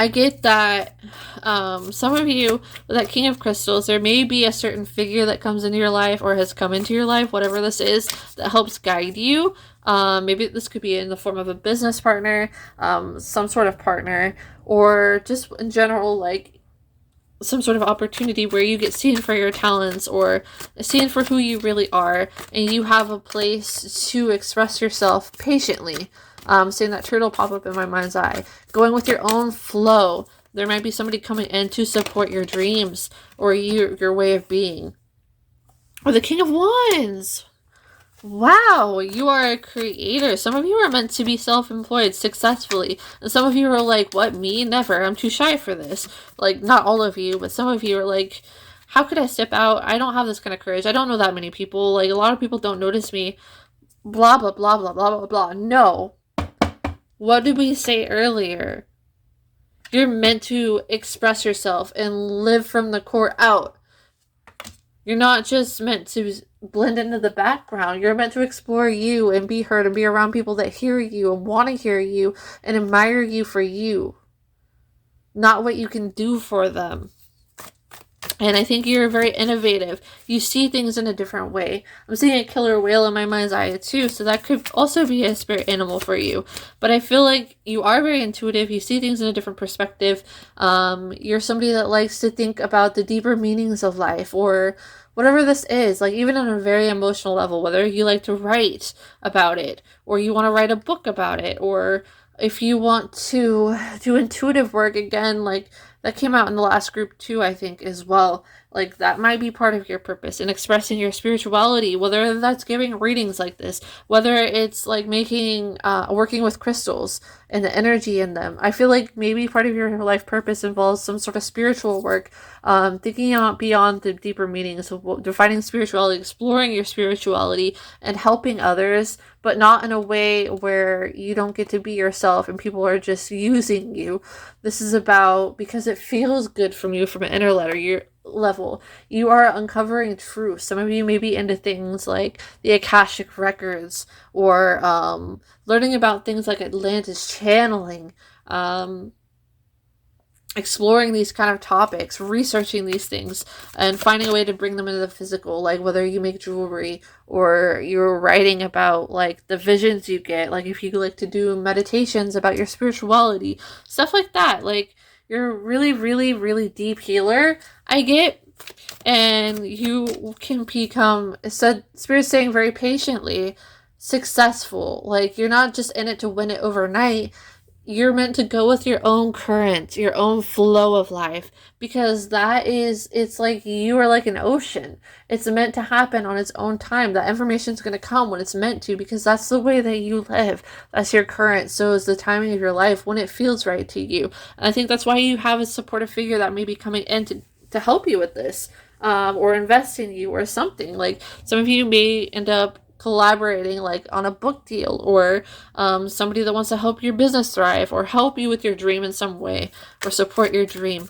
[SPEAKER 1] I get that some of you, with that King of Crystals, there may be a certain figure that comes into your life or has come into your life, whatever this is, that helps guide you. Maybe this could be in the form of a business partner, some sort of partner, or just in general, like, some sort of opportunity where you get seen for your talents or seen for who you really are, and you have a place to express yourself patiently. Seeing that turtle pop up in my mind's eye. Going with your own flow. There might be somebody coming in to support your dreams or your way of being. Or the King of Wands. Wow, you are a creator. Some of you are meant to be self-employed successfully. And some of you are like, what, me? Never. I'm too shy for this. Like, not all of you, but some of you are like, how could I step out? I don't have this kind of courage. I don't know that many people. Like, a lot of people don't notice me. Blah, blah, blah, blah, blah, blah, blah. No. What did we say earlier? You're meant to express yourself and live from the core out. You're not just meant to blend into the background. You're meant to explore you and be heard and be around people that hear you and want to hear you and admire you for you, not what you can do for them. And I think you're very innovative. You see things in a different way. I'm seeing a killer whale in my mind's eye too, so that could also be a spirit animal for you. But I feel like you are very intuitive. You see things in a different perspective. You're somebody that likes to think about the deeper meanings of life, or whatever this is, like even on a very emotional level, whether you like to write about it, or you want to write a book about it, or if you want to do intuitive work, again, like that came out in the last group too, I think, as well. Like, that might be part of your purpose in expressing your spirituality, whether that's giving readings like this, whether it's like working with crystals and the energy in them. I feel like maybe part of your life purpose involves some sort of spiritual work, thinking out beyond the deeper meanings of defining spirituality, exploring your spirituality, and helping others, but not in a way where you don't get to be yourself and people are just using you. This is about, because it feels good from you from an inner level, you are uncovering truth. Some of you may be into things like the Akashic records, or learning about things like Atlantis channeling. exploring these kind of topics, researching these things, and finding a way to bring them into the physical, like whether you make jewelry or you're writing about like the visions you get, like if you like to do meditations about your spirituality, stuff like that. Like you're a really, really, really deep healer, I get, and you can become, said Spirit's saying very patiently, successful. Like you're not just in it to win it overnight. You're meant to go with your own current, your own flow of life, because it's like you are like an ocean. It's meant to happen on its own time. That information's going to come when it's meant to, because that's the way that you live. That's your current. So is the timing of your life when it feels right to you. And I think that's why you have a supportive figure that may be coming in to help you with this, or invest in you or something. Like some of you may end up collaborating like on a book deal, or somebody that wants to help your business thrive or help you with your dream in some way or support your dream.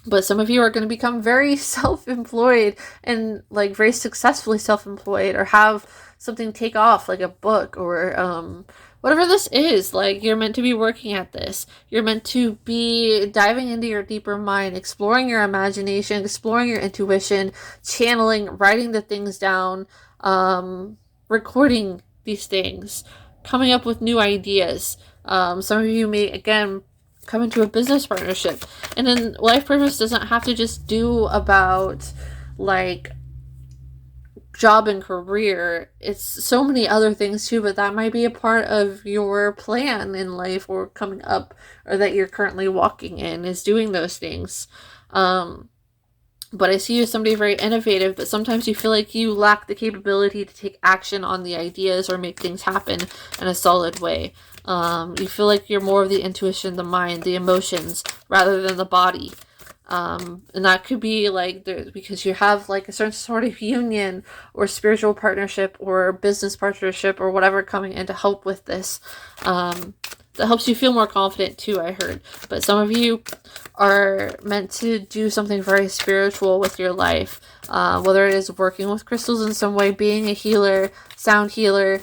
[SPEAKER 1] But some of you are going to become very self-employed and like very successfully self-employed, or have something take off like a book or whatever this is. Like you're meant to be working at this. You're meant to be diving into your deeper mind, exploring your imagination, exploring your intuition, channeling, writing the things down, recording these things, coming up with new ideas. Some of you may, again, come into a business partnership. And then life purpose doesn't have to just do about like job and career. It's so many other things too, but that might be a part of your plan in life or coming up, or that you're currently walking in, is doing those things. But I see you as somebody very innovative, but sometimes you feel like you lack the capability to take action on the ideas or make things happen in a solid way. You feel like you're more of the intuition, the mind, the emotions, rather than the body. And that could be like because you have like a certain sort of union or spiritual partnership or business partnership or whatever coming in to help with this. That helps you feel more confident too, I heard. But some of you are meant to do something very spiritual with your life, whether it is working with crystals in some way, being a healer, sound healer,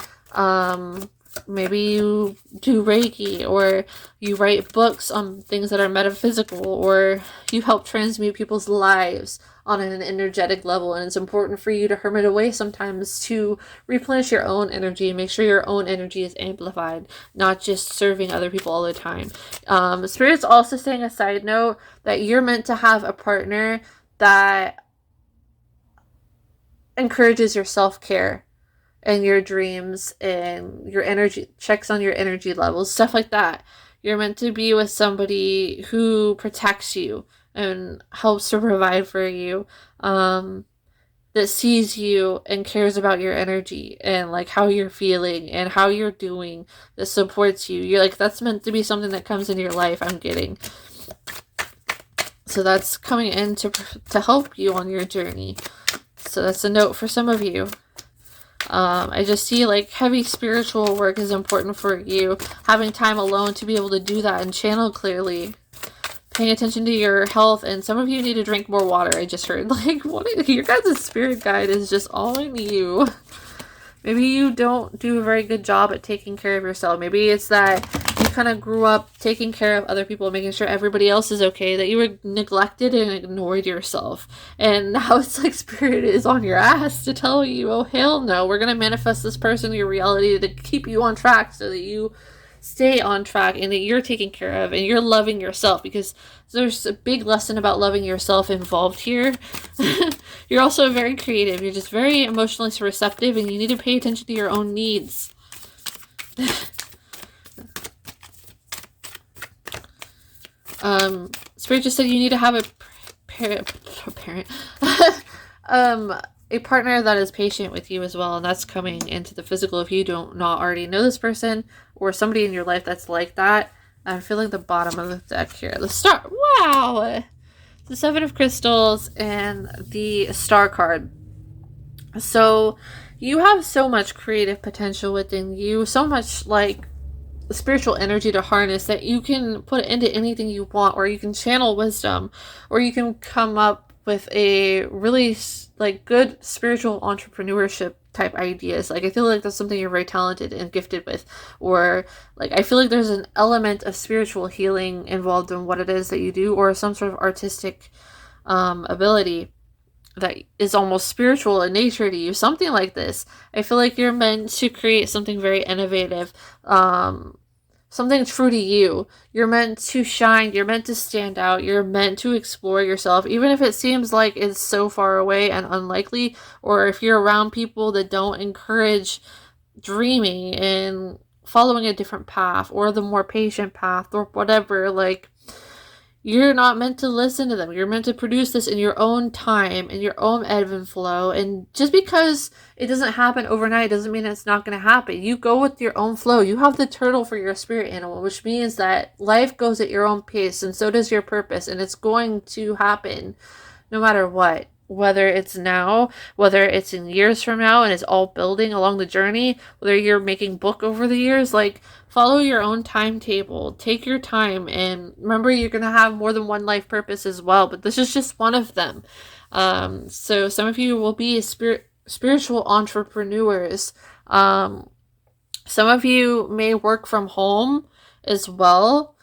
[SPEAKER 1] maybe you do Reiki, or you write books on things that are metaphysical, or you help transmute people's lives on an energetic level. And it's important for you to hermit away sometimes to replenish your own energy and make sure your own energy is amplified, not just serving other people all the time. Spirit's also saying, a side note, that you're meant to have a partner that encourages your self-care and your dreams and your energy, checks on your energy levels, stuff like that. You're meant to be with somebody who protects you and helps to provide for you, that sees you and cares about your energy and like how you're feeling and how you're doing, that supports you. You're like, that's meant to be something that comes into your life, I'm getting. So that's coming in to help you on your journey. So that's a note for some of you. I just see like heavy spiritual work is important for you. Having time alone to be able to do that and channel clearly. Paying attention to your health, and some of you need to drink more water. I just heard like your guys' spirit guide is just all in you. Maybe you don't do a very good job at taking care of yourself. Maybe it's that you kind of grew up taking care of other people, making sure everybody else is okay, that you were neglected and ignored yourself. And now it's like Spirit is on your ass to tell you, oh hell no, we're going to manifest this person in your reality to keep you on track so that you stay on track and that you're taken care of and you're loving yourself, because there's a big lesson about loving yourself involved here. You're also very creative. You're just very emotionally receptive, and you need to pay attention to your own needs. Spirit just said you need to have a partner that is patient with you as well, and that's coming into the physical if you don't not already know this person or somebody in your life that's like that. I'm feeling the bottom of the deck here. The star. Wow! The Seven of Crystals and the Star card. So you have so much creative potential within you, so much like spiritual energy to harness, that you can put it into anything you want, or you can channel wisdom, or you can come up with a really like good spiritual entrepreneurship type ideas. Like, I feel like that's something you're very talented and gifted with. Or, like, I feel like there's an element of spiritual healing involved in what it is that you do, or some sort of artistic ability that is almost spiritual in nature to you. Something like this. I feel like you're meant to create something very innovative, something true to you. You're meant to shine. You're meant to stand out. You're meant to explore yourself, even if it seems like it's so far away and unlikely, or if you're around people that don't encourage dreaming and following a different path, or the more patient path, or whatever. Like, you're not meant to listen to them. You're meant to produce this in your own time, in your own ebb and flow. And just because it doesn't happen overnight doesn't mean it's not going to happen. You go with your own flow. You have the turtle for your spirit animal, which means that life goes at your own pace, and so does your purpose. And it's going to happen no matter what. Whether it's now, whether it's in years from now and it's all building along the journey, whether you're making book over the years, like, follow your own timetable. Take your time, and remember, you're going to have more than one life purpose as well, but this is just one of them. So some of you will be spiritual entrepreneurs. Some of you may work from home as well.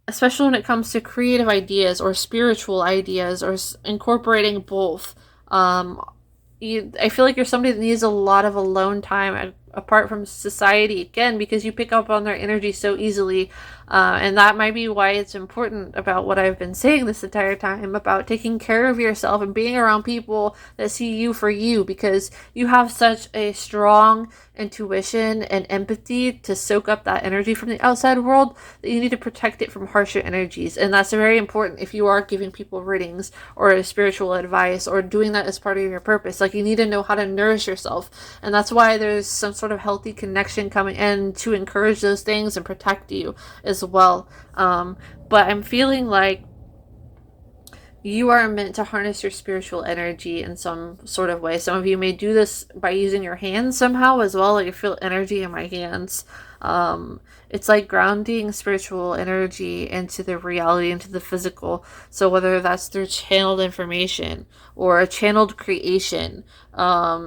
[SPEAKER 1] Especially when it comes to creative ideas or spiritual ideas, or incorporating both. I feel like you're somebody that needs a lot of alone time apart from society, again, because you pick up on their energy so easily. And that might be why it's important about what I've been saying this entire time about taking care of yourself and being around people that see you for you, because you have such a strong intuition and empathy to soak up that energy from the outside world that you need to protect it from harsher energies. And that's very important if you are giving people readings or spiritual advice or doing that as part of your purpose. Like, you need to know how to nourish yourself, and that's why there's some sort of healthy connection coming in to encourage those things and protect you as well. But I'm feeling like you are meant to harness your spiritual energy in some sort of way. Some of you may do this by using your hands somehow as well. Like, I feel energy in my hands. It's like grounding spiritual energy into the reality, into the physical. So whether that's through channeled information or a channeled creation,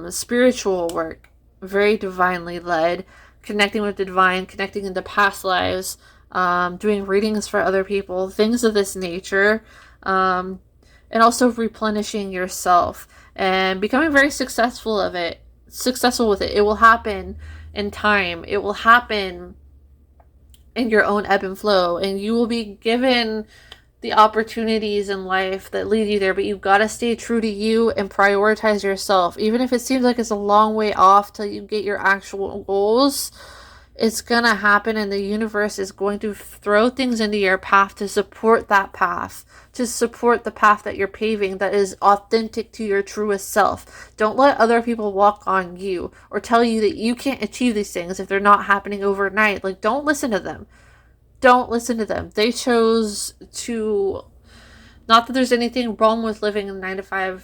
[SPEAKER 1] spiritual work, very divinely led, connecting with the divine, connecting into past lives, doing readings for other people, things of this nature. And also replenishing yourself and becoming very successful with it. It will happen in time. It will happen in your own ebb and flow, and you will be given the opportunities in life that lead you there, but you've got to stay true to you and prioritize yourself. Even if it seems like it's a long way off till you get your actual goals, it's gonna happen, and the universe is going to throw things into your path to support that path, to support the path that you're paving that is authentic to your truest self. Don't let other people walk on you or tell you that you can't achieve these things if they're not happening overnight. Like, don't listen to them. Don't listen to them. They chose to, not that there's anything wrong with living a 9-to-5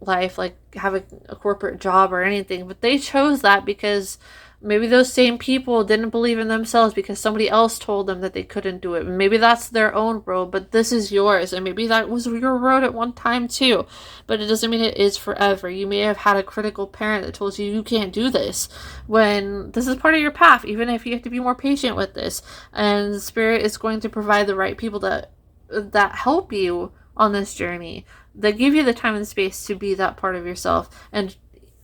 [SPEAKER 1] life, like having a corporate job or anything, but they chose that because maybe those same people didn't believe in themselves because somebody else told them that they couldn't do it. Maybe that's their own road, but this is yours. And maybe that was your road at one time too. But it doesn't mean it is forever. You may have had a critical parent that told you you can't do this, when this is part of your path, even if you have to be more patient with this. And Spirit is going to provide the right people that help you on this journey, that give you the time and space to be that part of yourself.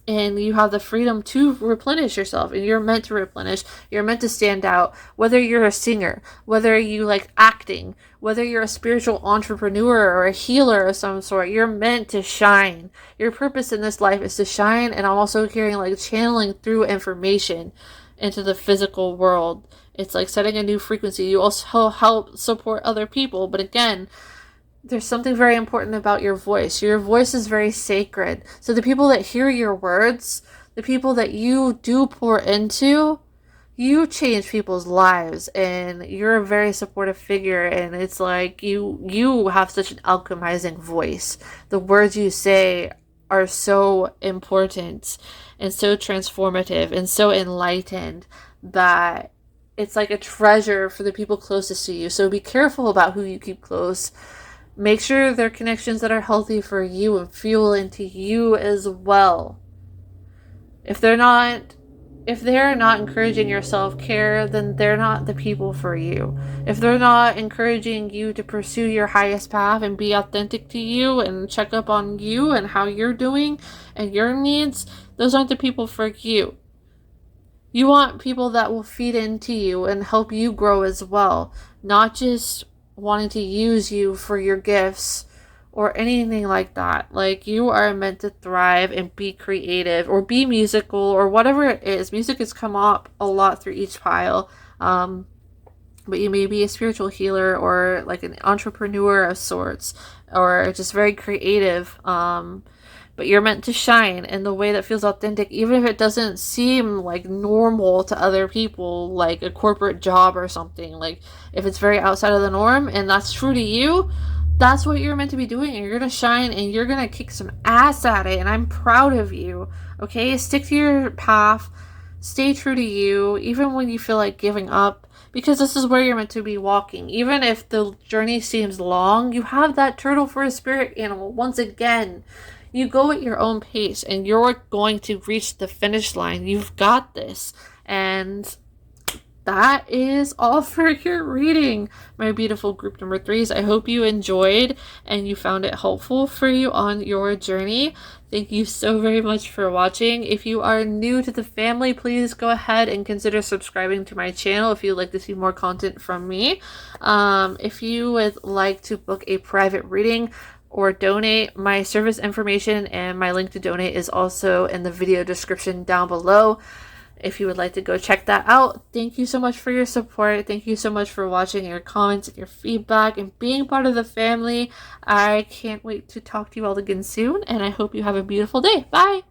[SPEAKER 1] And you have the freedom to replenish yourself, and you're meant to replenish. You're meant to stand out, whether you're a singer, whether you like acting, whether you're a spiritual entrepreneur or a healer of some sort. You're meant to shine. Your purpose in this life is to shine. And I'm also hearing like channeling through information into the physical world. It's like setting a new frequency. You also help support other people, but again, there's something very important about your voice. Your voice is very sacred. So the people that hear your words, the people that you do pour into, you change people's lives, and you're a very supportive figure. And it's like you have such an alchemizing voice. The words you say are so important and so transformative and so enlightened that it's like a treasure for the people closest to you. So be careful about who you keep close. Make sure they're connections that are healthy for you and fuel into you as well. If they're not encouraging your self-care, then they're not the people for you. If they're not encouraging you to pursue your highest path and be authentic to you and check up on you and how you're doing and your needs, those aren't the people for you. You want people that will feed into you and help you grow as well, not just wanting to use you for your gifts or anything like that. Like, you are meant to thrive and be creative or be musical or whatever it is. Music has come up a lot through each pile. But you may be a spiritual healer or like an entrepreneur of sorts, or just very creative. But you're meant to shine in the way that feels authentic, even if it doesn't seem like normal to other people, like a corporate job or something. Like, if it's very outside of the norm and that's true to you, that's what you're meant to be doing, and you're gonna shine and you're gonna kick some ass at it, and I'm proud of you. Okay, stick to your path, stay true to you, even when you feel like giving up, because this is where you're meant to be walking. Even if the journey seems long, you have that turtle for a spirit animal. Once again, you go at your own pace and you're going to reach the finish line. You've got this. And that is all for your reading, my beautiful group number 3s. I hope you enjoyed and you found it helpful for you on your journey. Thank you so very much for watching. If you are new to the family, please go ahead and consider subscribing to my channel if you'd like to see more content from me. If you would like to book a private reading or donate, my service information and my link to donate is also in the video description down below. If you would like to go check that out. Thank you so much for your support. Thank you so much for watching, your comments and your feedback and being part of the family. I can't wait to talk to you all again soon, and I hope you have a beautiful day. Bye!